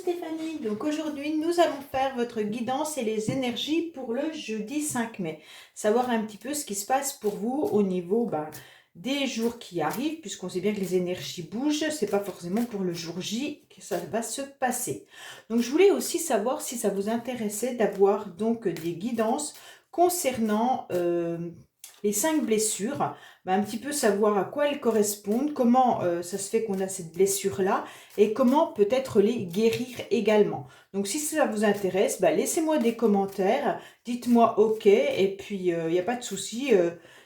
Stéphanie, donc aujourd'hui nous allons faire votre guidance et les énergies pour le jeudi 5 mai. Savoir un petit peu ce qui se passe pour vous au niveau des jours qui arrivent, puisqu'on sait bien que les énergies bougent, c'est pas forcément pour le jour J que ça va se passer. Donc je voulais aussi savoir si ça vous intéressait d'avoir donc des guidances concernant les 5 blessures, un petit peu savoir à quoi elles correspondent, comment ça se fait qu'on a cette blessure-là, et comment peut-être les guérir également. Donc si ça vous intéresse, laissez-moi des commentaires, dites-moi OK, et puis il n'y a pas de souci,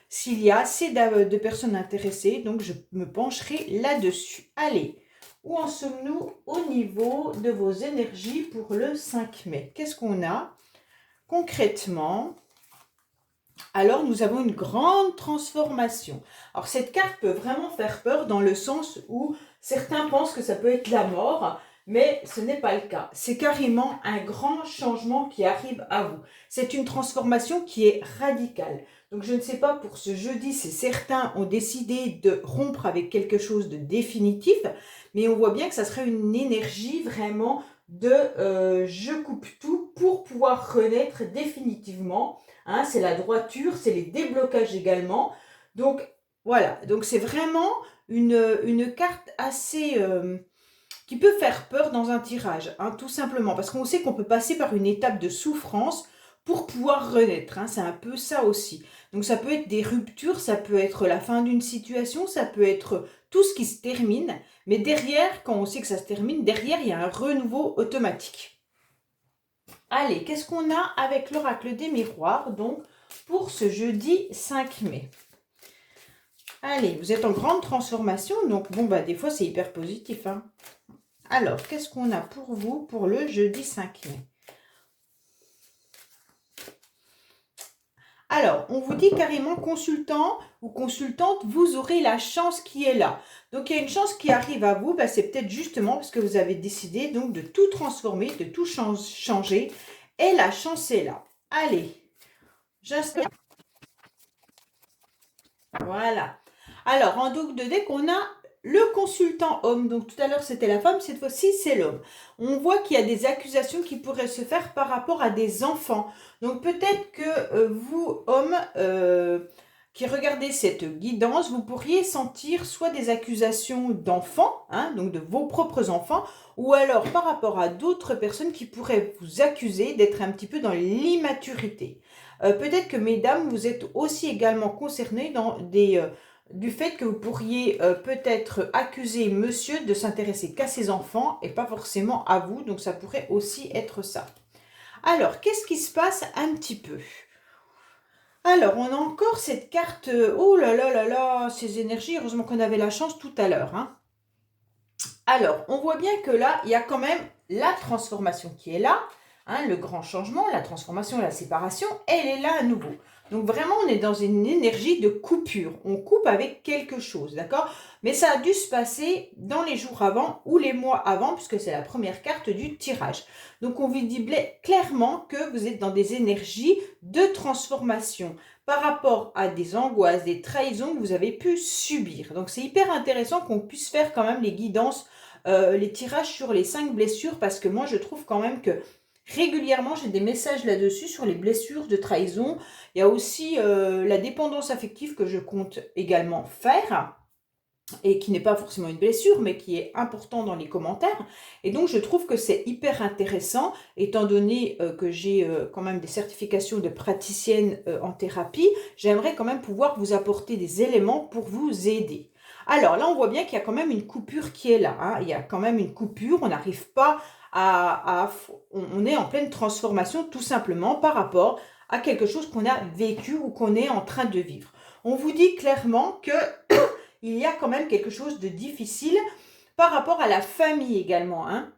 s'il y a assez de personnes intéressées, donc je me pencherai là-dessus. Allez, où en sommes-nous au niveau de vos énergies pour le 5 mai? Qu'est-ce qu'on a concrètement? Alors nous avons une grande transformation. Alors cette carte peut vraiment faire peur dans le sens où certains pensent que ça peut être la mort, mais ce n'est pas le cas. C'est carrément un grand changement qui arrive à vous. C'est une transformation qui est radicale. Donc je ne sais pas pour ce jeudi si certains ont décidé de rompre avec quelque chose de définitif, mais on voit bien que ça serait une énergie vraiment de je coupe tout pour pouvoir renaître définitivement. Hein, c'est la droiture, c'est les déblocages également. Donc voilà, donc c'est vraiment une carte assez qui peut faire peur dans un tirage, hein, tout simplement, parce qu'on sait qu'on peut passer par une étape de souffrance pour pouvoir renaître, hein, c'est un peu ça aussi. Donc ça peut être des ruptures, ça peut être la fin d'une situation, ça peut être tout ce qui se termine, mais derrière, quand on sait que ça se termine, derrière il y a un renouveau automatique. Allez, qu'est-ce qu'on a avec l'oracle des miroirs, donc, pour ce jeudi 5 mai? Allez, vous êtes en grande transformation, donc bon, des fois, c'est hyper positif, hein. Alors, qu'est-ce qu'on a pour vous pour le jeudi 5 mai? Alors, on vous dit carrément consultant ou consultante, vous aurez la chance qui est là. Donc, il y a une chance qui arrive à vous, c'est peut-être justement parce que vous avez décidé donc de tout transformer, de tout changer. Et la chance est là. Allez, j'installe. Voilà. Alors, en double de deck, on a le consultant homme. Donc, tout à l'heure, c'était la femme. Cette fois-ci, c'est l'homme. On voit qu'il y a des accusations qui pourraient se faire par rapport à des enfants. Donc, peut-être que vous, hommes, qui regardez cette guidance, vous pourriez sentir soit des accusations d'enfants, hein, donc de vos propres enfants, ou alors par rapport à d'autres personnes qui pourraient vous accuser d'être un petit peu dans l'immaturité. Peut-être que, mesdames, vous êtes aussi également concernées dans du fait que vous pourriez peut-être accuser monsieur de s'intéresser qu'à ses enfants et pas forcément à vous. Donc, ça pourrait aussi être ça. Alors, qu'est-ce qui se passe un petit peu? Alors, on a encore cette carte. Oh là là là là, ces énergies. Heureusement qu'on avait la chance tout à l'heure, hein. Alors, on voit bien que là, il y a quand même la transformation qui est là. Hein, le grand changement, la transformation, la séparation, elle est là à nouveau. Donc vraiment, on est dans une énergie de coupure. On coupe avec quelque chose, d'accord? Mais ça a dû se passer dans les jours avant ou les mois avant, puisque c'est la première carte du tirage. Donc on vous dit clairement que vous êtes dans des énergies de transformation par rapport à des angoisses, des trahisons que vous avez pu subir. Donc c'est hyper intéressant qu'on puisse faire quand même les guidances, les tirages sur les 5 blessures, parce que moi je trouve quand même que régulièrement, j'ai des messages là-dessus sur les blessures de trahison. Il y a aussi la dépendance affective que je compte également faire et qui n'est pas forcément une blessure, mais qui est important dans les commentaires. Et donc, je trouve que c'est hyper intéressant, étant donné que j'ai quand même des certifications de praticienne en thérapie. J'aimerais quand même pouvoir vous apporter des éléments pour vous aider. Alors là, on voit bien qu'il y a quand même une coupure qui est là, hein. Il y a quand même une coupure, on n'arrive pas on est en pleine transformation tout simplement par rapport à quelque chose qu'on a vécu ou qu'on est en train de vivre. On vous dit clairement que il y a quand même quelque chose de difficile par rapport à la famille également, hein.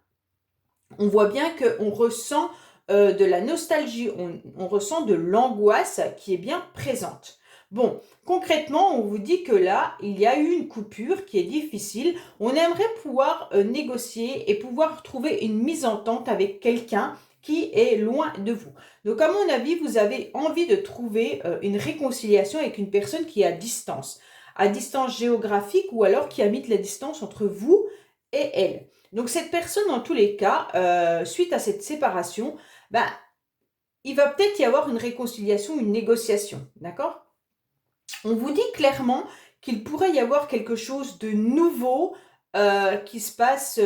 On voit bien qu'on ressent de la nostalgie, on ressent de l'angoisse qui est bien présente. Bon, concrètement, on vous dit que là, il y a eu une coupure qui est difficile. On aimerait pouvoir négocier et pouvoir trouver une mise en entente avec quelqu'un qui est loin de vous. Donc, à mon avis, vous avez envie de trouver une réconciliation avec une personne qui est à distance géographique, ou alors qui a mis de la distance entre vous et elle. Donc cette personne, dans tous les cas, suite à cette séparation, bah, il va peut-être y avoir une réconciliation, une négociation, d'accord? On vous dit clairement qu'il pourrait y avoir quelque chose de nouveau qui se passe,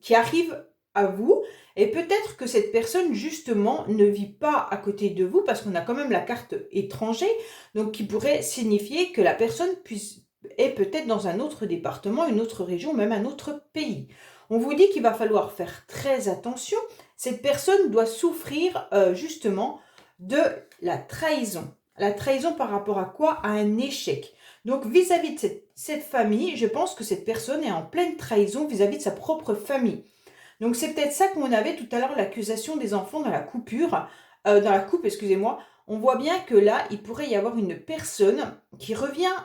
qui arrive à vous. Et peut-être que cette personne, justement, ne vit pas à côté de vous, parce qu'on a quand même la carte étranger, donc qui pourrait signifier que la personne est peut-être dans un autre département, une autre région, même un autre pays. On vous dit qu'il va falloir faire très attention. Cette personne doit souffrir justement de la trahison. La trahison par rapport à quoi? À un échec. Donc vis-à-vis de cette famille, je pense que cette personne est en pleine trahison vis-à-vis de sa propre famille. Donc c'est peut-être ça qu'on avait tout à l'heure, l'accusation des enfants dans la coupure, dans la coupe, excusez-moi. On voit bien que là, il pourrait y avoir une personne qui revient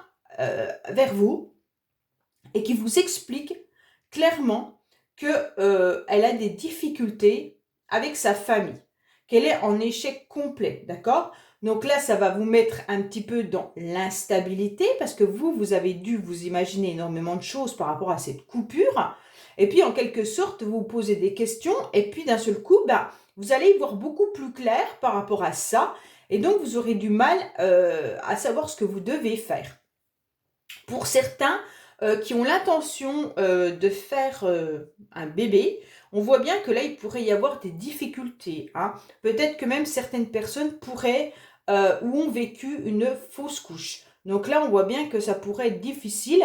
vers vous et qui vous explique clairement qu'elle a des difficultés avec sa famille, qu'elle est en échec complet, d'accord? Donc là, ça va vous mettre un petit peu dans l'instabilité parce que vous avez dû vous imaginer énormément de choses par rapport à cette coupure. Et puis, en quelque sorte, vous posez des questions et puis d'un seul coup, vous allez y voir beaucoup plus clair par rapport à ça. Et donc, vous aurez du mal à savoir ce que vous devez faire. Pour certains qui ont l'intention de faire un bébé, on voit bien que là, il pourrait y avoir des difficultés, hein. Peut-être que même certaines personnes pourraient ou ont vécu une fausse couche. Donc là, on voit bien que ça pourrait être difficile.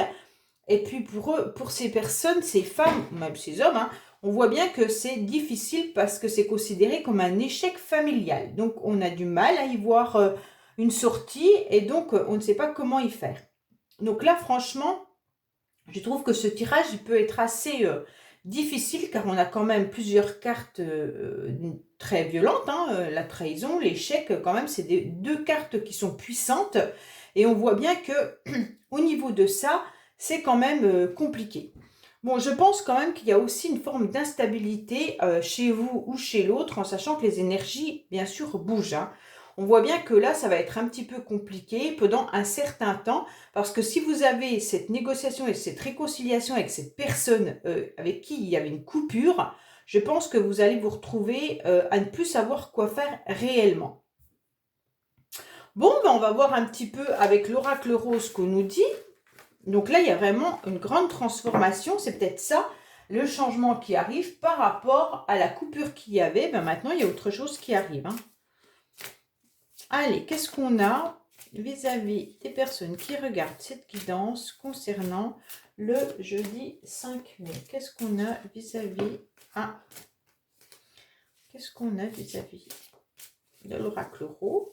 Et puis pour eux, pour ces personnes, ces femmes, même ces hommes, hein, on voit bien que c'est difficile parce que c'est considéré comme un échec familial. Donc on a du mal à y voir une sortie et donc on ne sait pas comment y faire. Donc là, franchement, je trouve que ce tirage, il peut être assez difficile car on a quand même plusieurs cartes très violentes, hein, la trahison, l'échec, quand même, c'est deux cartes qui sont puissantes. Et on voit bien que au niveau de ça, c'est quand même compliqué. Bon, je pense quand même qu'il y a aussi une forme d'instabilité chez vous ou chez l'autre, en sachant que les énergies, bien sûr, bougent, hein. On voit bien que là, ça va être un petit peu compliqué pendant un certain temps, parce que si vous avez cette négociation et cette réconciliation avec cette personne avec qui il y avait une coupure, je pense que vous allez vous retrouver à ne plus savoir quoi faire réellement. Bon, on va voir un petit peu avec l'oracle rose qu'on nous dit. Donc là, il y a vraiment une grande transformation. C'est peut-être ça, le changement qui arrive par rapport à la coupure qu'il y avait. Maintenant, il y a autre chose qui arrive, hein. Allez, qu'est-ce qu'on a vis-à-vis des personnes qui regardent cette guidance concernant le jeudi 5 mai? Qu'est-ce qu'on a vis-à-vis qu'est-ce qu'on a vis-à-vis de l'oracle rose?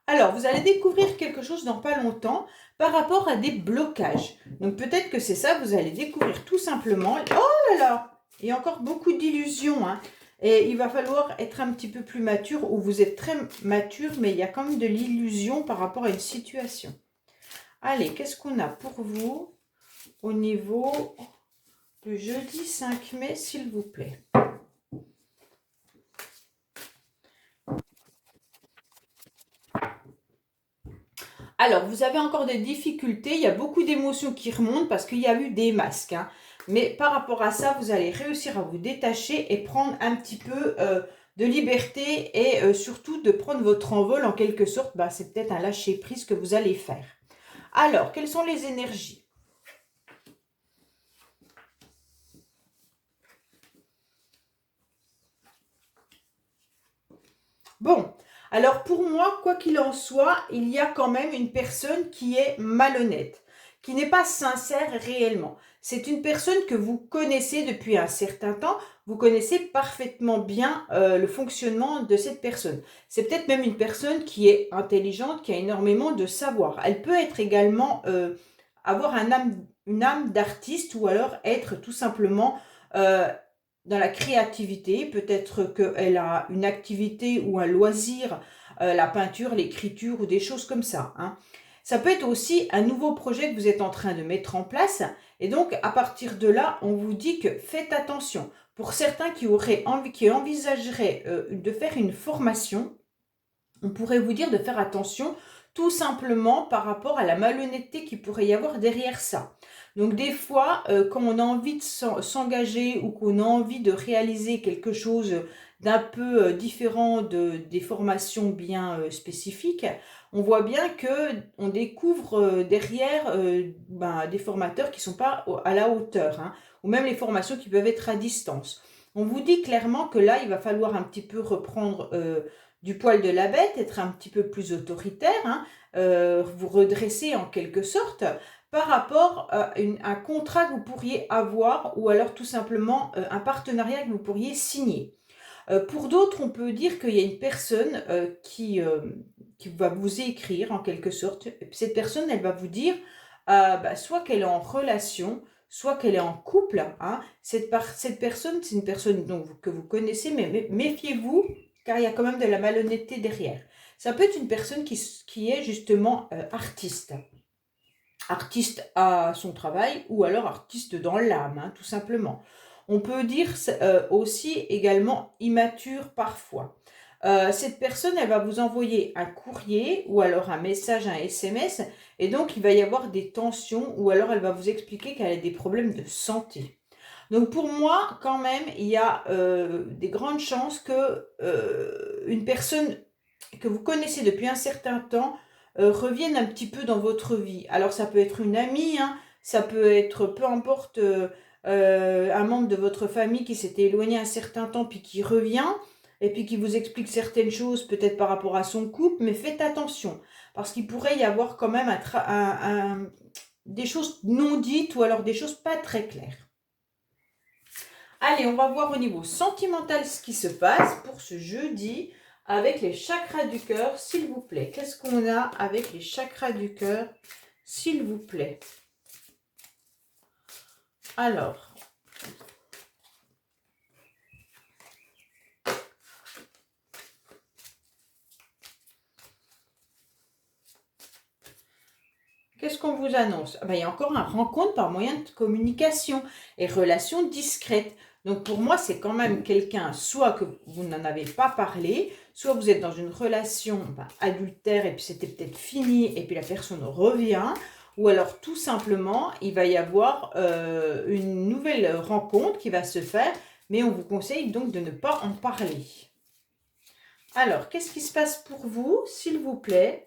Alors, vous allez découvrir quelque chose dans pas longtemps par rapport à des blocages. Donc, peut-être que c'est ça, vous allez découvrir tout simplement. Oh là là! Il y a encore beaucoup d'illusions, hein. Et il va falloir être un petit peu plus mature, ou vous êtes très mature, mais il y a quand même de l'illusion par rapport à une situation. Allez, qu'est-ce qu'on a pour vous au niveau du jeudi 5 mai, s'il vous plaît? Alors, vous avez encore des difficultés, il y a beaucoup d'émotions qui remontent parce qu'il y a eu des masques, hein. Mais par rapport à ça, vous allez réussir à vous détacher et prendre un petit peu de liberté et surtout de prendre votre envol en quelque sorte. C'est peut-être un lâcher-prise que vous allez faire. Alors, quelles sont les énergies? Bon, alors pour moi, quoi qu'il en soit, il y a quand même une personne qui est malhonnête, qui n'est pas sincère réellement. C'est une personne que vous connaissez depuis un certain temps, vous connaissez parfaitement bien le fonctionnement de cette personne. C'est peut-être même une personne qui est intelligente, qui a énormément de savoir. Elle peut être également, avoir une âme d'artiste ou alors être tout simplement euh, dans la créativité. Peut-être qu'elle a une activité ou un loisir, la peinture, l'écriture ou des choses comme ça, hein. Ça peut être aussi un nouveau projet que vous êtes en train de mettre en place. Et donc, à partir de là, on vous dit que faites attention. Pour certains qui envisageraient de faire une formation, on pourrait vous dire de faire attention tout simplement par rapport à la malhonnêteté qu'il pourrait y avoir derrière ça. Donc des fois, quand on a envie de s'engager ou qu'on a envie de réaliser quelque chose d'un peu différent des formations bien spécifiques, on voit bien que on découvre derrière des formateurs qui ne sont pas à la hauteur, hein, ou même les formations qui peuvent être à distance. On vous dit clairement que là, il va falloir un petit peu reprendre du poil de la bête, être un petit peu plus autoritaire, hein, vous redresser en quelque sorte par rapport à un contrat que vous pourriez avoir ou alors tout simplement un partenariat que vous pourriez signer. Pour d'autres, on peut dire qu'il y a une personne qui va vous écrire en quelque sorte. Et puis cette personne, elle va vous dire soit qu'elle est en relation, soit qu'elle est en couple. Hein. Cette personne, c'est une personne donc, que vous connaissez, mais méfiez-vous, car il y a quand même de la malhonnêteté derrière. Ça peut être une personne qui est justement artiste. Artiste à son travail ou alors artiste dans l'âme, hein, tout simplement. On peut dire aussi également immature parfois. Cette personne, elle va vous envoyer un courrier ou alors un message, un SMS, et donc il va y avoir des tensions ou alors elle va vous expliquer qu'elle a des problèmes de santé. Donc pour moi, quand même, il y a des grandes chances que une personne que vous connaissez depuis un certain temps revienne un petit peu dans votre vie. Alors ça peut être une amie, hein, ça peut être peu importe un membre de votre famille qui s'était éloigné un certain temps puis qui revient et puis qui vous explique certaines choses peut-être par rapport à son couple, mais faites attention parce qu'il pourrait y avoir quand même des choses non dites ou alors des choses pas très claires. Allez, on va voir au niveau sentimental ce qui se passe pour ce jeudi avec les chakras du cœur, s'il vous plaît. Qu'est-ce qu'on a avec les chakras du cœur, s'il vous plaît? Alors, qu'est-ce qu'on vous annonce? Il y a encore une rencontre par moyen de communication et relations discrètes. Donc pour moi, c'est quand même quelqu'un, soit que vous n'en avez pas parlé, soit vous êtes dans une relation adultère et puis c'était peut-être fini et puis la personne revient, ou alors tout simplement, il va y avoir une nouvelle rencontre qui va se faire, mais on vous conseille donc de ne pas en parler. Alors, qu'est-ce qui se passe pour vous, s'il vous plaît?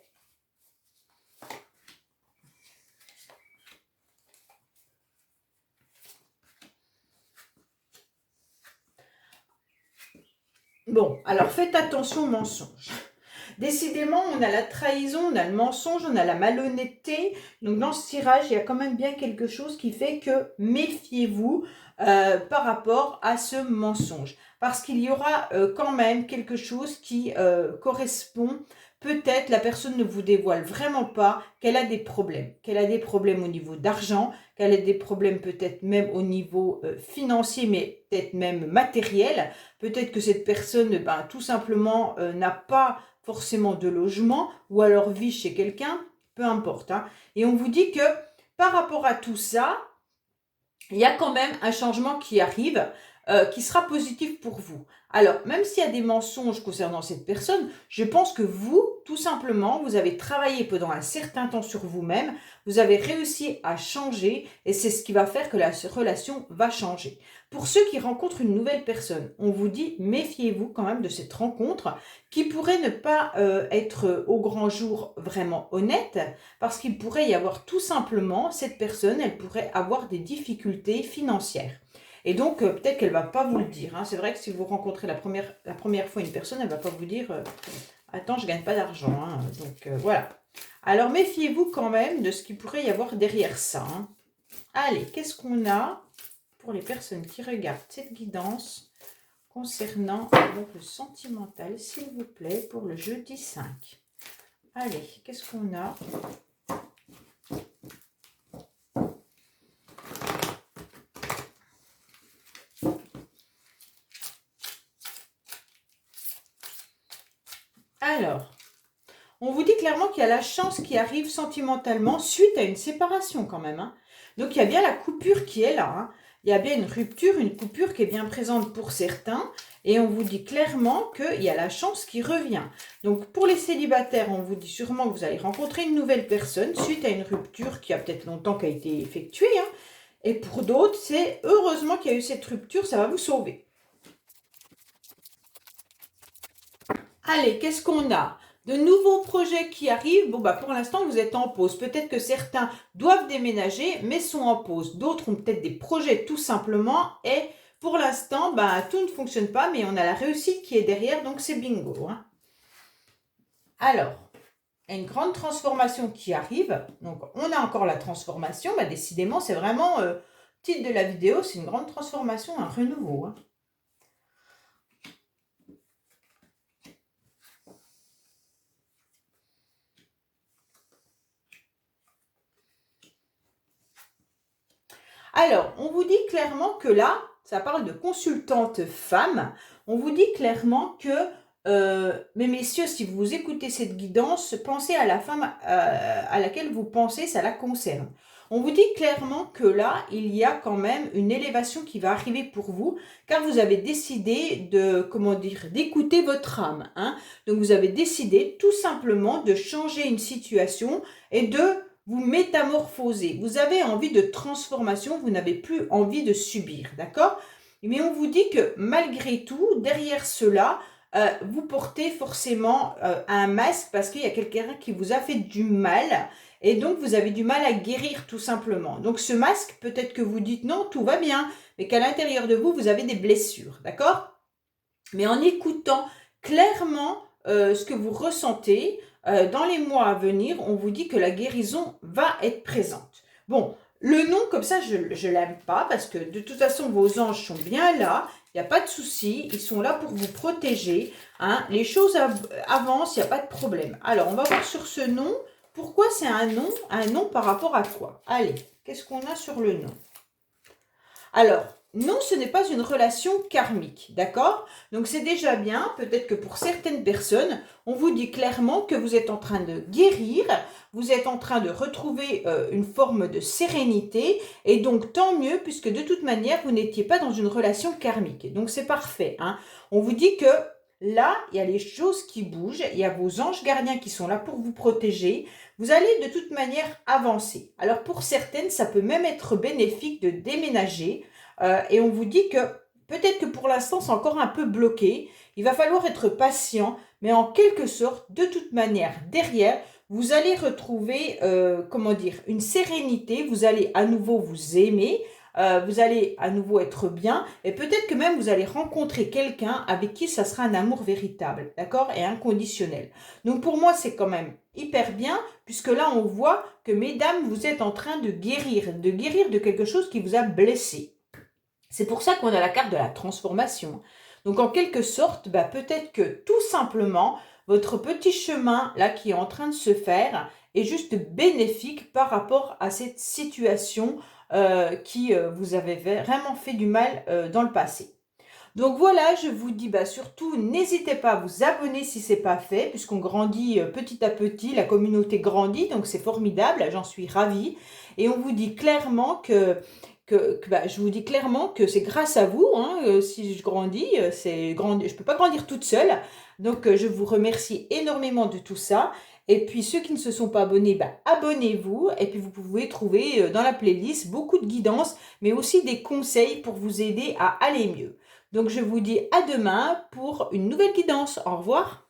Bon, alors faites attention aux mensonges. Décidément, on a la trahison, on a le mensonge, on a la malhonnêteté. Donc dans ce tirage, il y a quand même bien quelque chose qui fait que méfiez-vous par rapport à ce mensonge. Parce qu'il y aura quand même quelque chose qui correspond. Peut-être la personne ne vous dévoile vraiment pas qu'elle a des problèmes. Qu'elle a des problèmes au niveau d'argent, qu'elle a des problèmes peut-être même au niveau financier, mais peut-être même matériel. Peut-être que cette personne, tout simplement, n'a pas forcément de logement ou alors vit chez quelqu'un, peu importe. Hein. Et on vous dit que par rapport à tout ça, il y a quand même un changement qui arrive, qui sera positif pour vous. Alors, même s'il y a des mensonges concernant cette personne, je pense que vous, tout simplement, vous avez travaillé pendant un certain temps sur vous-même, vous avez réussi à changer et c'est ce qui va faire que la relation va changer. Pour ceux qui rencontrent une nouvelle personne, on vous dit méfiez-vous quand même de cette rencontre qui pourrait ne pas être au grand jour vraiment honnête parce qu'il pourrait y avoir tout simplement, cette personne, elle pourrait avoir des difficultés financières. Et donc, peut-être qu'elle ne va pas vous le dire. Hein. C'est vrai que si vous rencontrez la première fois une personne, elle ne va pas vous dire attends, je ne gagne pas d'argent. Hein. Donc, voilà. Alors, méfiez-vous quand même de ce qu'il pourrait y avoir derrière ça. Hein. Allez, qu'est-ce qu'on a pour les personnes qui regardent cette guidance concernant donc, le sentimental, s'il vous plaît, pour le jeudi 5. Allez, qu'est-ce qu'on a? Alors, on vous dit clairement qu'il y a la chance qui arrive sentimentalement suite à une séparation quand même. Hein. Donc, il y a bien la coupure qui est là. Hein. il y a bien une rupture, une coupure qui est bien présente pour certains. Et on vous dit clairement qu'il y a la chance qui revient. Donc, pour les célibataires, on vous dit sûrement que vous allez rencontrer une nouvelle personne suite à une rupture qui a peut-être longtemps qui a été effectuée. Hein. Et pour d'autres, c'est heureusement qu'il y a eu cette rupture, ça va vous sauver. Allez, qu'est-ce qu'on a? De nouveaux projets qui arrivent. Bon, bah pour l'instant, vous êtes en pause. Peut-être que certains doivent déménager, mais sont en pause. D'autres ont peut-être des projets tout simplement. Et pour l'instant, bah, tout ne fonctionne pas, mais on a la réussite qui est derrière, donc c'est bingo. Hein. Alors, une grande transformation qui arrive. Donc, on a encore la transformation. Bah, décidément, c'est vraiment, titre de la vidéo, c'est une grande transformation, un renouveau. Hein. Alors, on vous dit clairement que là, ça parle de consultante femme. On vous dit clairement que, mes messieurs, si vous écoutez cette guidance, pensez à la femme à laquelle vous pensez, ça la concerne. On vous dit clairement que là, il y a quand même une élévation qui va arriver pour vous, car vous avez décidé de, comment dire, d'écouter votre âme. Hein. Donc, vous avez décidé tout simplement de changer une situation et de vous métamorphosez, vous avez envie de transformation, vous n'avez plus envie de subir, d'accord? Mais on vous dit que malgré tout, derrière cela, vous portez forcément un masque parce qu'il y a quelqu'un qui vous a fait du mal et donc vous avez du mal à guérir tout simplement. Donc ce masque, peut-être que vous dites non, tout va bien, mais qu'à l'intérieur de vous, vous avez des blessures, d'accord? Mais en écoutant clairement ce que vous ressentez, dans les mois à venir, on vous dit que la guérison va être présente. Bon, le nom, comme ça, je ne l'aime pas parce que de toute façon, vos anges sont bien là. Il n'y a pas de souci. Ils sont là pour vous protéger. Hein. Les choses avancent, il n'y a pas de problème. Alors, on va voir sur ce nom. Pourquoi c'est un nom? Un nom par rapport à quoi? Allez, qu'est-ce qu'on a sur le nom? Alors, non, ce n'est pas une relation karmique, d'accord? Donc c'est déjà bien, peut-être que pour certaines personnes, on vous dit clairement que vous êtes en train de guérir, vous êtes en train de retrouver une forme de sérénité, et donc tant mieux, puisque de toute manière, vous n'étiez pas dans une relation karmique. Donc c'est parfait. Hein? On vous dit que là, il y a les choses qui bougent, il y a vos anges gardiens qui sont là pour vous protéger, vous allez de toute manière avancer. Alors pour certaines, ça peut même être bénéfique de déménager, et on vous dit que peut-être que pour l'instant, c'est encore un peu bloqué. Il va falloir être patient, mais en quelque sorte, de toute manière, derrière, vous allez retrouver, comment dire, une sérénité. Vous allez à nouveau vous aimer. Vous allez à nouveau être bien. Et peut-être que même vous allez rencontrer quelqu'un avec qui ça sera un amour véritable, d'accord, et inconditionnel. Donc pour moi, c'est quand même hyper bien, puisque là, on voit que, mesdames, vous êtes en train de guérir de quelque chose qui vous a blessé. C'est pour ça qu'on a la carte de la transformation. Donc en quelque sorte, bah, peut-être que tout simplement, votre petit chemin là qui est en train de se faire est juste bénéfique par rapport à cette situation qui vous avait vraiment fait du mal dans le passé. Donc voilà, je vous dis bah, surtout, n'hésitez pas à vous abonner si ce n'est pas fait, puisqu'on grandit petit à petit, la communauté grandit, donc c'est formidable, j'en suis ravie. Et on vous dit clairement bah, je vous dis clairement que c'est grâce à vous, hein, si je grandis, je ne peux pas grandir toute seule. Donc je vous remercie énormément de tout ça. Et puis ceux qui ne se sont pas abonnés, bah, abonnez-vous. Et puis vous pouvez trouver dans la playlist beaucoup de guidance, mais aussi des conseils pour vous aider à aller mieux. Donc je vous dis à demain pour une nouvelle guidance. Au revoir.